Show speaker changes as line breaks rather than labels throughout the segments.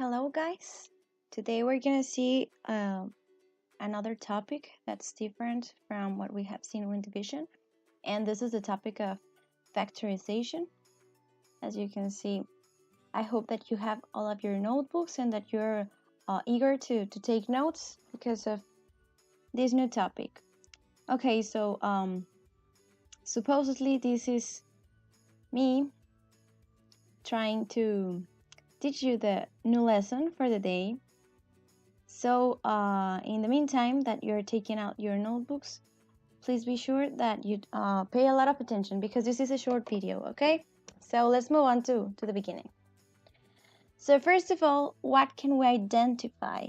Hello, guys. Today we're gonna see another topic that's different from what we have seen in division, and this is the topic of factorization. As you can see, I hope that you have all of your notebooks and that you're eager to take notes because of this new topic. Okay, so supposedly this is me trying to teach you the new lesson for the day. So in the meantime that you're taking out your notebooks, please be sure that you pay a lot of attention because this is a short video, okay? So let's move on to the beginning. So first of all, what can we identify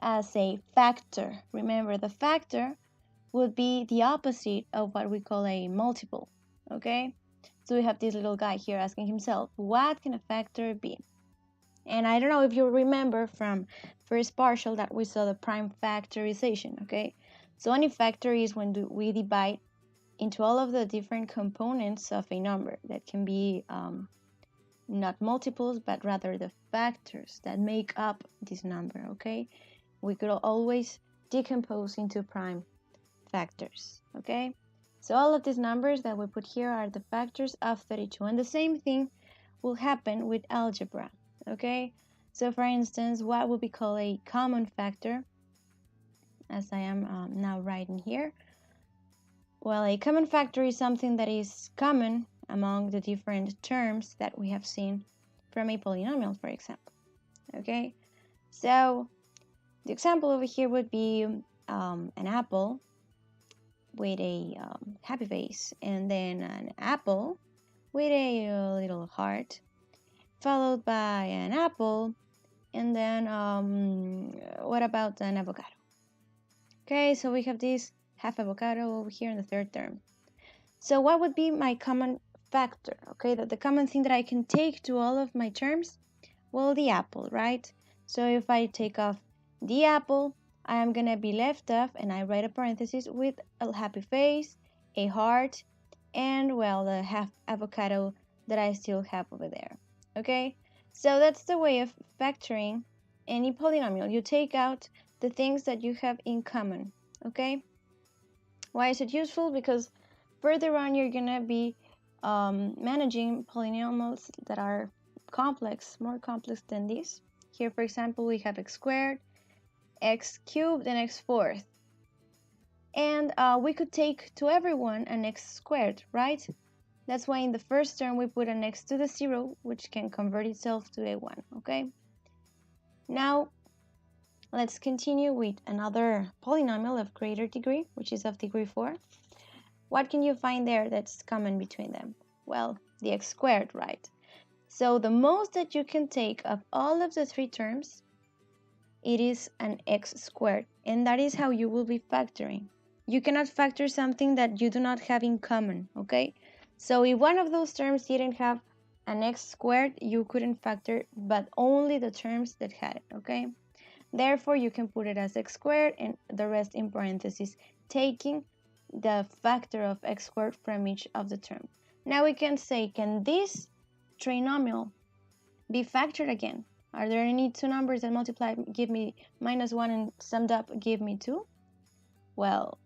as a factor? Remember, the factor would be the opposite of what we call a multiple, okay? So we have this little guy here asking himself, what can a factor be? And I don't know if you remember from first partial that we saw the prime factorization, okay? So any factor is when we divide into all of the different components of a number that can be not multiples, but rather the factors that make up this number, okay? We could always decompose into prime factors, okay? So all of these numbers that we put here are the factors of 32. And the same thing will happen with algebra, okay? So for instance, what would we call a common factor, as I am now writing here? Well, a common factor is something that is common among the different terms that we have seen from a polynomial, for example, okay? So the example over here would be an apple with a happy face, and then an apple with a little heart, followed by an apple, and then what about an avocado? Okay, so we have this half avocado over here in the third term. So what would be my common factor? Okay, the common thing that I can take to all of my terms? Well, the apple, right? So if I take off the apple, I am gonna be left off, and I write a parenthesis with a happy face, a heart, and well, the half avocado that I still have over there. Okay, so that's the way of factoring any polynomial. You take out the things that you have in common. Okay, why is it useful? Because further on you're gonna be managing polynomials that are complex, more complex than this. Here, for example, we have x squared, x cubed, and x fourth. And we could take to everyone an x squared, right? That's why in the first term we put an x to the 0, which can convert itself to a 1, okay? Now, let's continue with another polynomial of greater degree, which is of degree 4. What can you find there that's common between them? Well, the x squared, right? So the most that you can take of all of the three terms, it is an x squared, and that is how you will be factoring. You cannot factor something that you do not have in common, okay? So if one of those terms didn't have an x squared, you couldn't factor, but only the terms that had it, okay? Therefore, you can put it as x squared and the rest in parentheses, taking the factor of x squared from each of the terms. Now we can say, can this trinomial be factored again? Are there any two numbers that multiply give me -1 and summed up give me 2? Well,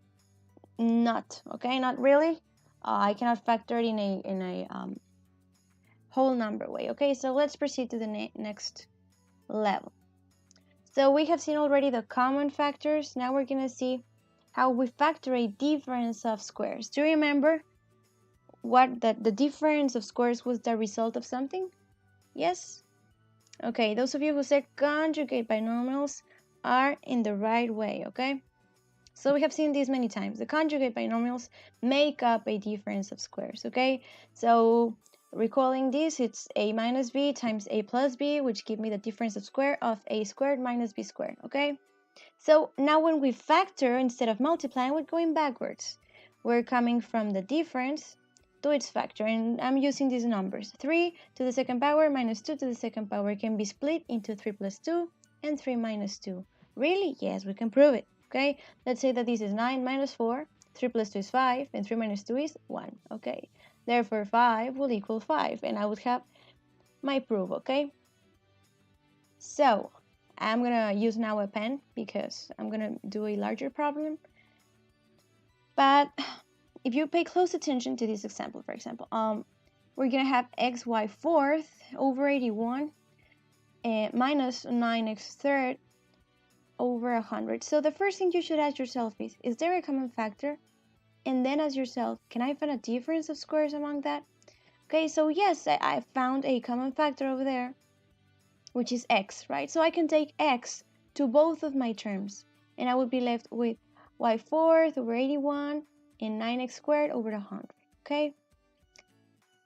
not, okay, not really. I cannot factor it in a whole number way, okay? So let's proceed to the next level. So we have seen already the common factors. Now we're gonna see how we factor a difference of squares. Do you remember what the difference of squares was the result of something? Yes? Okay, those of you who said conjugate binomials are in the right way, okay? So we have seen this many times. The conjugate binomials make up a difference of squares, okay? So recalling this, it's a minus b times a plus b, which give me the difference of square of a squared minus b squared, okay? So now when we factor, instead of multiplying, we're going backwards. We're coming from the difference to its factor, and I'm using these numbers. 3 to the second power minus 2 to the second power can be split into 3 plus 2 and 3 minus 2. Really? Yes, we can prove it. Okay, let's say that this is 9 minus 4, 3 plus 2 is 5, and 3 minus 2 is 1. Okay, therefore 5 will equal 5, and I would have my proof, okay? So I'm gonna use now a pen because I'm gonna do a larger problem. But if you pay close attention to this example, for example, we're gonna have xy fourth over 81 minus 9x third over 100. So the first thing you should ask yourself is there a common factor? And then ask yourself, can I find a difference of squares among that? Okay, so yes, I found a common factor over there, which is x, right? So I can take x to both of my terms, and I would be left with y fourth over 81 and 9x squared over 100, okay?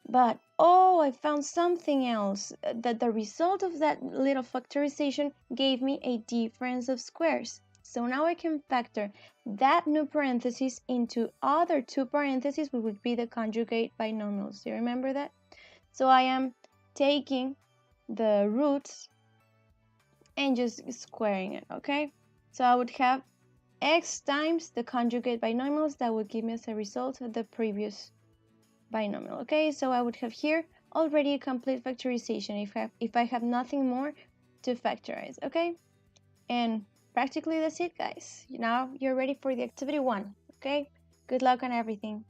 But, oh, I found something else, that the result of that little factorization gave me a difference of squares. So now I can factor that new parenthesis into other two parentheses, which would be the conjugate binomials. Do you remember that? So I am taking the roots and just squaring it, okay? So I would have x times the conjugate binomials. That would give me as a result of the previous binomial, okay? So I would have here already a complete factorization if I have nothing more to factorize, okay? And practically that's it, guys. Now you're ready for the activity 1, okay? Good luck on everything.